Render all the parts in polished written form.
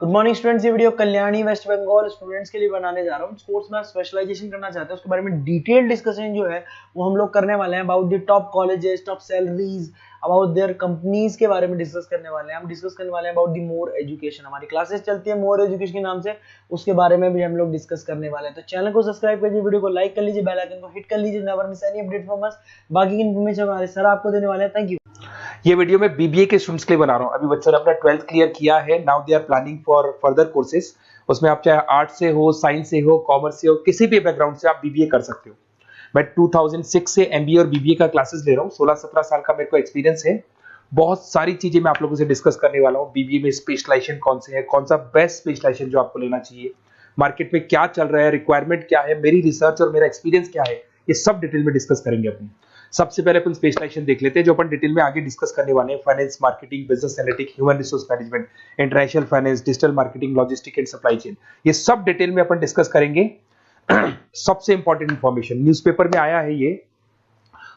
Good morning students, ये video Kalyani West Bengal students के लिए बनाने जा रहा हूँ। स्पोर्ट्स में आप स्पेशलाइजेशन करना चाहते हैं उसके बारे में डिटेल डिस्कशन जो है वो हम लोग करने वाले हैं। About the top colleges, top salaries, about their companies के बारे में डिस्कस करने वाले हैं। हम डिस्कस करने वाले हैं अबाउट द मोर एजुकेशन। हमारी क्लासेस चलती है मोर एजुकेशन के नाम से, उसके बारे में भी हम लोग डिस्कस करने वाले हैं। तो चैनल को सब्सक्राइब कर लीजिए, वीडियो को लाइक कर लीजिए, बेल आइकन को हिट कर लीजिए, never miss any update from us. बाकी की इन्फॉर्मेशन हमारे सर आपको देने वाले हैं। Thank you. ये वीडियो मैं बीबीए के स्टूडेंट्स के लिए बना रहा हूँ। अभी बच्चों ने अपना 12th क्लियर किया है, now they are planning for further courses. उसमें आप चाहे आर्ट्स से हो, साइंस से हो, कॉमर्स से हो, किसी भी बैकग्राउंड से आप बीबीए कर सकते हो। मैं 2006 से एमबीए और बीबीए का क्लासेस ले रहा हूँ। 16-17 साल का मेरे को एक्सपीरियंस है। बहुत सारी चीजें मैं आप लोगों से डिस्कस करने वाला हूँ। बीबीए में स्पेशलाइजेशन कौन से है, कौन सा बेस्ट स्पेशलाइजेशन जो आपको लेना चाहिए, मार्केट में क्या चल रहा है, रिक्वायरमेंट क्या है, मेरी रिसर्च और मेरा एक्सपीरियंस क्या है, ये सब डिटेल में डिस्कस करेंगे अपनी। सबसे पहले अपन स्पेशलाइजेशन देख लेते हैं जो अपन डिटेल में आगे डिस्कस करने वाले हैं। Finance, marketing, business analytics, human resource management, international finance, digital marketing, logistic and supply chain, ये सब डिटेल में अपन डिस्कस करेंगे। सबसे इंपॉर्टेंट इंफॉर्मेशन, न्यूज़पेपर में आया है ये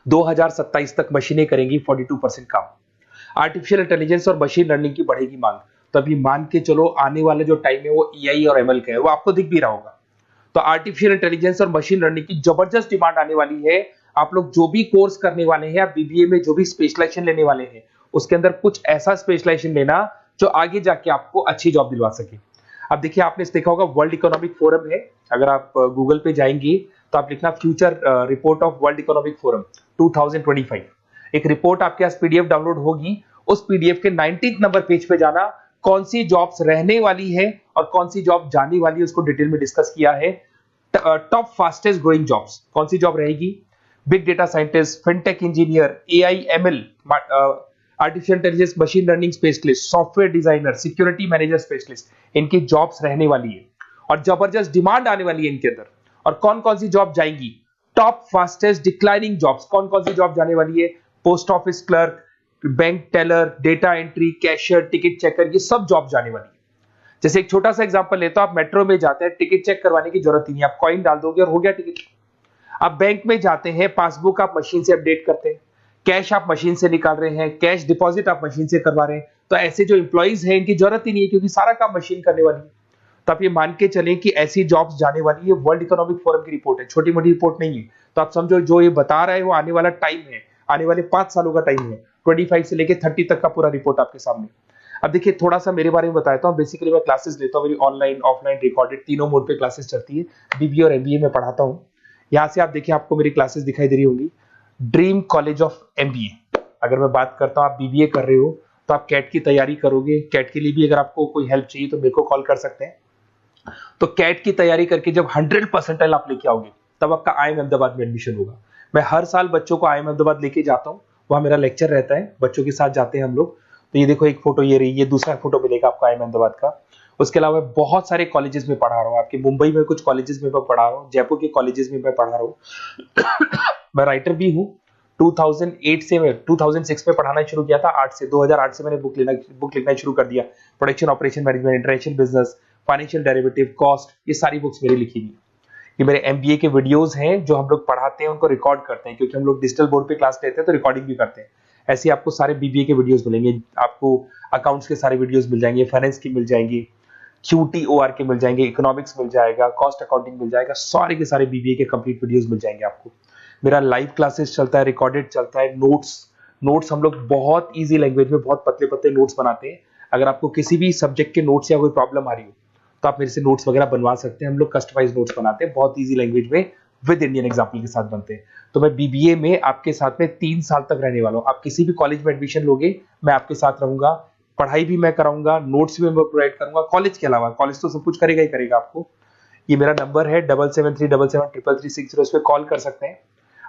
2027 तक मशीनें करेंगी 42% काम। आर्टिफिशियल इंटेलिजेंस और मशीन लर्निंग की बढ़ेगी मांग। तो अभी मान के चलो आने वाला जो टाइम है वो एआई और एमएल का है, वो आपको दिख भी रहा होगा। तो आर्टिफिशियल इंटेलिजेंस और मशीन लर्निंग की जबरदस्त डिमांड आने वाली है। आप लोग जो भी कोर्स करने वाले हैं, आप बीबीए में जो भी स्पेशलाइजेशन लेने वाले हैं, उसके अंदर कुछ ऐसा स्पेशलाइजेशन लेना जो आगे जाके आपको अच्छी जॉब दिलवा सके। अब देखिए, आपने देखा होगा वर्ल्ड इकोनॉमिक फोरम है। अगर आप गूगल पे जाएंगे तो आप लिखना future report of world economic forum 2025। एक रिपोर्ट आपके पास पीडीएफ डाउनलोड होगी। उस पीडीएफ के 19th नंबर पेज पे जाना, कौन सी जॉब्स रहने वाली है और कौन सी जॉब जाने वाली है उसको डिटेल में डिस्कस किया है। टॉप फास्टेस्ट ग्रोइंग जॉब्स, कौन सी जॉब रहेगी, big data scientist, fintech engineer, AI ML, artificial intelligence, machine learning specialist, software designer, security manager specialist, इनकी जॉब्स रहने वाली है और जबरदस्त डिमांड आने वाली है इनके अंदर। और कौन कौन सी जॉब जाएंगी, टॉप फास्टेस्ट डिक्लाइनिंग जॉब्स, कौन कौन सी जॉब जाने वाली है, post office clerk, bank teller, data entry, cashier, ticket checker, ये सब जॉब जाने वाली है। जैसे एक छोटा सा एग्जांपल लेता हूं, आप मेट्रो में जाते हैं, टिकट चेक करवाने की जरूरत ही नहीं, आप कॉइन डाल दोगे और हो गया टिकट। आप बैंक में जाते हैं, पासबुक आप मशीन से अपडेट करते हैं, कैश आप मशीन से निकाल रहे हैं, कैश डिपॉजिट आप मशीन से करवा रहे हैं। तो ऐसे जो एम्प्लॉइज हैं इनकी जरूरत ही नहीं है, क्योंकि सारा काम मशीन करने वाली है। तो आप ये मान के चलें कि ऐसी जॉब्स जाने वाली है। वर्ल्ड इकोनॉमिक फोरम की रिपोर्ट है, छोटी मोटी रिपोर्ट नहीं है। तो आप समझो जो ये बता रहा है वो आने वाला टाइम है, आने वाले 5 सालों का टाइम है। 25 से लेके 30 तक का पूरा रिपोर्ट आपके सामने। अब देखिए, थोड़ा सा मेरे बारे में बताता हूँ। बेसिकली मैं क्लासेस लेता हूँ, मेरी ऑनलाइन, ऑफलाइन, रिकॉर्डेड, तीनों मोड पे क्लासेस चलती है। बीबीए और एमबीए में पढ़ाता हूँ। यहाँ से आप देखिए, आपको मेरी क्लासेस दिखाई दे रही होंगी। Dream college of MBA. अगर मैं बात करता हूँ, आप बीबीए कर रहे हो तो आप कैट की तैयारी करोगे। कैट के लिए भी अगर आपको कोई हेल्प चाहिए तो मेरे को कॉल कर सकते हैं। तो कैट की तैयारी करके जब 100% आप लेके आओगे तब आपका आईएम अहमदाबाद में एडमिशन होगा। मैं हर साल बच्चों को आईएम अहमदाबाद लेके जाता हूँ, वहां मेरा लेक्चर रहता है, बच्चों के साथ जाते हैं हम लोग। तो ये देखो, एक फोटो ये रही, ये दूसरा फोटो मिलेगा आपको आईएम अहमदाबाद का। उसके अलावा बहुत सारे कॉलेजेस में पढ़ा रहा हूँ। आपके मुंबई में कुछ कॉलेजेस में मैं पढ़ा रहा हूँ, जयपुर के कॉलेजेस में मैं पढ़ा रहा हूँ। मैं राइटर भी हूँ। 2006 में पढ़ाना शुरू किया था। 2008 से मैंने बुक लिखना शुरू कर दिया। Production operation management, international business, financial derivative, cost, ये सारी बुक्स मेरी लिखी हुई। ये मेरे एमबीए के वीडियोस हैं जो हम लोग पढ़ाते हैं, उनको रिकॉर्ड करते हैं, क्योंकि हम लोग डिजिटल बोर्ड पे क्लास लेते हैं तो रिकॉर्डिंग भी करते हैं। ऐसे आपको सारे बीबीए के वीडियोस मिलेंगे। आपको अकाउंट्स के सारे वीडियोस मिल जाएंगे, फाइनेंस की मिल जाएंगी, क्यूटीओआर के मिल जाएंगे, इकोनॉमिक्स मिल जाएगा, कॉस्ट अकाउंटिंग मिल जाएगा, सारे के सारे बीबीए के कंप्लीट वीडियोस मिल जाएंगे आपको। मेरा लाइव क्लासेस चलता है, रिकॉर्डेड चलता है। नोट्स हम लोग बहुत ईजी लैंग्वेज में बहुत पतले पतले नोट्स बनाते हैं। अगर आपको किसी भी सब्जेक्ट के नोट्स या कोई प्रॉब्लम आ रही हो तो आप मेरे से नोट्स वगैरह बनवा सकते हैं। हम लोग कस्टमाइज नोट्स बनाते हैं, बहुत ईजी लैंग्वेज में, विद इंडियन एग्जाम्पल के साथ बनते हैं। तो मैं बीबीए में आपके साथ में 3 साल तक रहने वाला हूँ। आप किसी भी कॉलेज में एडमिशन लोगे, मैं आपके साथ रहूंगा, पढ़ाई भी मैं कराऊंगा, नोट्स भी मैं प्रोवाइड करूंगा। कॉलेज के अलावा, कॉलेज तो सब कुछ करेगा ही करेगा आपको। ये मेरा नंबर है 7737733360, इस पे कॉल कर सकते हैं।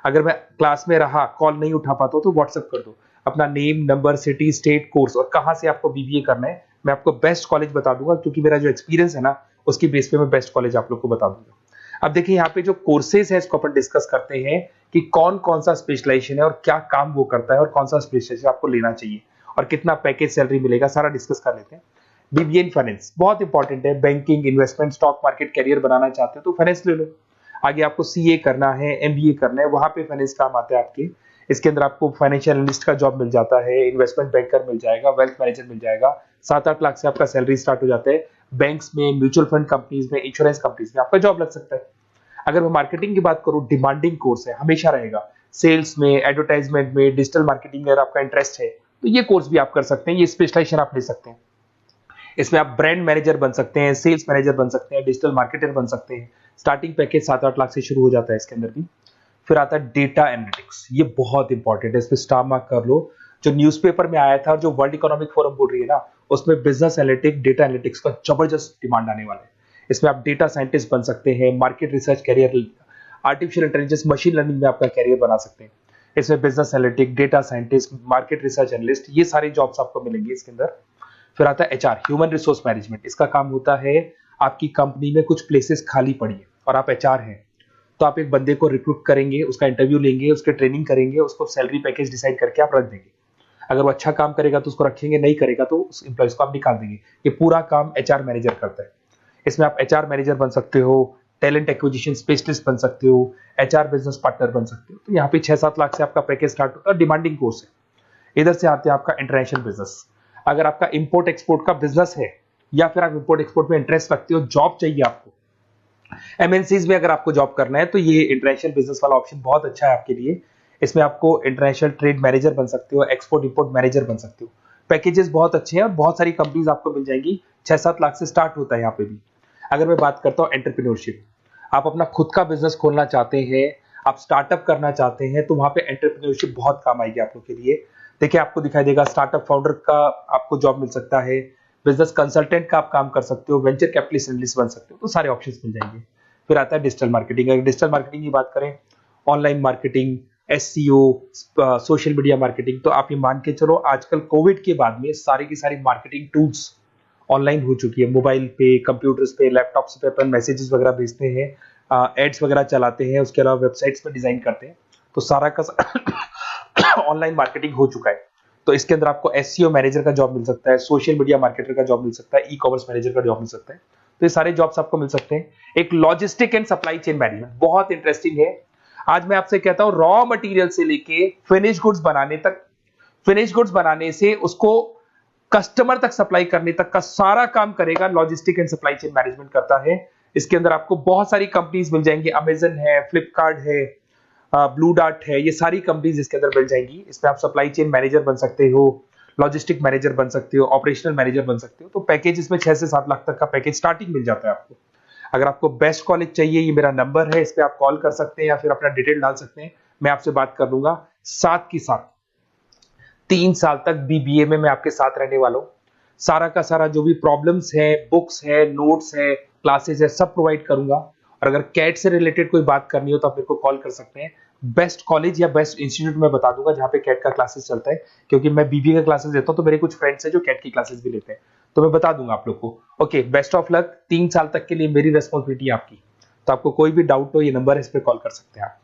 अगर मैं क्लास में रहा, कॉल नहीं उठा पाता तो व्हाट्सएप कर दो अपना name, number, city, state, course और कहां से आपको बीबीए करना है। मैं आपको बेस्ट कॉलेज बता दूंगा, क्योंकि मेरा जो एक्सपीरियंस है ना, उसकी बेस पे मैं बेस्ट कॉलेज आप लोग को बता दूंगा। अब देखिए, यहाँ पे जो कोर्सेज है इसको अपन डिस्कस करते हैं कि कौन कौन सा स्पेशलाइजेशन है और क्या काम वो करता है और कौन सा स्पेशलाइजेशन आपको लेना चाहिए और कितना पैकेज सैलरी मिलेगा, सारा डिस्कस कर लेते हैं। बीबीए इन फाइनेंस बहुत इंपॉर्टेंट है। Banking, investment, stock market career बनाना चाहते हो तो फाइनेंस ले लो। आगे आपको सीए करना है, एमबीए करना है, वहां पे फाइनेंस काम आता है आपके। इसके अंदर आपको फाइनेंशियल एनालिस्ट का जॉब मिल जाता है, इन्वेस्टमेंट बैंकर मिल जाएगा, वेल्थ मैनेजर मिल जाएगा। 7-8 लाख से आपका सैलरी स्टार्ट हो जाता है। बैंक्स में, म्यूचुअल फंड कंपनीज में, इंश्योरेंस कंपनीज में आपका जॉब लग सकता है। अगर मैं मार्केटिंग की बात करूं, डिमांडिंग कोर्स है, हमेशा रहेगा। सेल्स में, एडवर्टाइजमेंट में, डिजिटल मार्केटिंग में अगर आपका इंटरेस्ट है तो ये कोर्स भी आप कर सकते हैं, ये स्पेशलाइजेशन आप ले सकते हैं। इसमें आप ब्रांड मैनेजर बन सकते हैं, सेल्स मैनेजर बन सकते हैं, डिजिटल मार्केटर बन सकते हैं। स्टार्टिंग पैकेज 7-8 लाख से शुरू हो जाता है इसके अंदर भी। फिर आता है डेटा एनालिटिक्स, ये बहुत इंपॉर्टेंट है, इस पे स्टार मार्क कर लो। जो न्यूज़पेपर में आया था, जो वर्ल्ड इकोनॉमिक फोरम बोल रही है ना, उसमें बिजनेस एनालिटिक्स, डेटा एनालिटिक्स का जबरदस्त डिमांड आने वाला है। इसमें आप डेटा साइंटिस्ट बन सकते हैं, market research career, artificial intelligence, machine learning में आपका कैरियर बना सकते हैं। इसमें business analytic, data scientist, market research analyst, ये सारे जॉब्स आपको मिलेंगे इसके अंदर। फिर आता है एचआर, ह्यूमन रिसोर्स मैनेजमेंट। इसका काम होता है, आपकी कंपनी में कुछ प्लेसेस खाली पड़ी है और आप एचआर हैं, तो आप एक बंदे को रिक्रूट करेंगे, उसका इंटरव्यू लेंगे, उसके ट्रेनिंग करेंगे, उसको सैलरी पैकेज डिसाइड करके आप रख देंगे। अगर वो अच्छा काम करेगा तो उसको रखेंगे, नहीं करेगा तो उस एम्प्लॉइज को आप निकाल देंगे। ये पूरा काम एचआर मैनेजर करता है। इसमें आप एचआर मैनेजर बन सकते हो, टैलेंट एक्विजिशन स्पेशलिस्ट बन सकते हो, एचआर बिजनेस पार्टनर बन सकते हो। तो यहाँ पे 6-7 लाख से आपका पैकेज स्टार्ट होता है, डिमांडिंग कोर्स है। इधर से आते हैं आपका इंटरनेशनल बिजनेस। अगर आपका इंपोर्ट एक्सपोर्ट का बिजनेस है या फिर आप इंपोर्ट एक्सपोर्ट में इंटरेस्ट रखते हो, जॉब चाहिए आपको, एमएनसीज में अगर आपको जॉब करना है, तो ये इंटरनेशनल बिजनेस वाला ऑप्शन बहुत अच्छा है आपके लिए। इसमें आपको इंटरनेशनल ट्रेड मैनेजर बन सकते हो, एक्सपोर्ट इंपोर्ट मैनेजर बन सकते हो। पैकेजेस बहुत अच्छे हैं और बहुत सारी कंपनीज आपको मिल जाएंगी। 6-7 लाख से स्टार्ट होता है यहाँ पे भी। अगर मैं बात करता हूँ एंटरप्रेन्योरशिप, आप अपना खुद का बिजनेस खोलना चाहते हैं, आप स्टार्टअप करना चाहते हैं, तो वहां पे एंटरप्रेन्योरशिप बहुत काम आएगी आप लोग के लिए। देखिए, आपको दिखाई देगा, स्टार्टअप फाउंडर का आपको जॉब मिल सकता है, बिजनेस कंसल्टेंट का आप काम कर सकते हो, वेंचर कैपिटलिस्ट एनालिस्ट बन सकते हो, तो सारे ऑप्शंस मिल जाएंगे। फिर आता है डिजिटल मार्केटिंग। अगर डिजिटल मार्केटिंग की बात करें, online marketing, SEO, social media marketing, तो आप ये मान के चलो, आजकल कोविड के बाद में सारी की सारी मार्केटिंग टूल्स ऑनलाइन हो चुकी है। मोबाइल पे, कंप्यूटर्स पे, लैपटॉप्स पे अपन मैसेजेस वगैरह भेजते हैं, एड्स वगैरह चलाते हैं, उसके अलावा वेबसाइट्स में डिजाइन करते हैं, तो सारा का ऑनलाइन मार्केटिंग हो चुका है। तो इसके अंदर आपको एसईओ मैनेजर का जॉब मिल सकता है, सोशल मीडिया मार्केटर का जॉब मिल सकता है, ई कॉमर्स मैनेजर का जॉब मिल सकता है। तो ये सारे जॉब्स आपको मिल सकते हैं। एक logistic and supply chain management बहुत इंटरेस्टिंग है। आज मैं आपसे कहता हूं, रॉ मटेरियल से लेके फिनिश गुड्स बनाने तक, फिनिश गुड्स बनाने से उसको कस्टमर तक सप्लाई करने तक का सारा काम करेगा logistic and supply chain management करता है। इसके अंदर आपको बहुत सारी कंपनीज मिल जाएंगी, अमेजन है, फ्लिपकार्ट है, ब्लू डार्ट है, ये सारी कंपनीज इसके अंदर मिल जाएंगी। इसमें आप सप्लाई चेन मैनेजर बन सकते हो, लॉजिस्टिक मैनेजर बन सकते हो, ऑपरेशनल मैनेजर बन सकते हो। तो पैकेज इसमें 6 से 7 लाख तक का पैकेज स्टार्टिंग मिल जाता है आपको। अगर आपको बेस्ट कॉलेज चाहिए, ये मेरा नंबर है, इस पे आप कॉल कर सकते हैं या फिर अपना डिटेल डाल सकते हैं, मैं आपसे बात कर लूंगा। साथ की साथ 3 साल तक बीबीए में मैं आपके साथ रहने वाला हूं। सारा का सारा जो भी प्रॉब्लम्स है, बुक्स है, नोट्स है, क्लासेस है, सब प्रोवाइड करूंगा। और अगर कैट से रिलेटेड कोई बात करनी हो तो आप मेरे को कॉल कर सकते हैं। बेस्ट कॉलेज या बेस्ट इंस्टीट्यूट में बता दूंगा जहां पे कैट का क्लासेस चलता है, क्योंकि मैं बीबीए का क्लासेस देता हूं, तो मेरे कुछ फ्रेंड्स हैं जो कैट की क्लासेस भी लेते हैं, तो मैं बता दूंगा आप लोग को। Okay, best of luck. 3 साल तक के लिए मेरी रेस्पॉन्सिबिलिटी आपकी। तो आपको कोई भी डाउट हो, ये नंबर है, इस पर कॉल कर सकते हैं आप।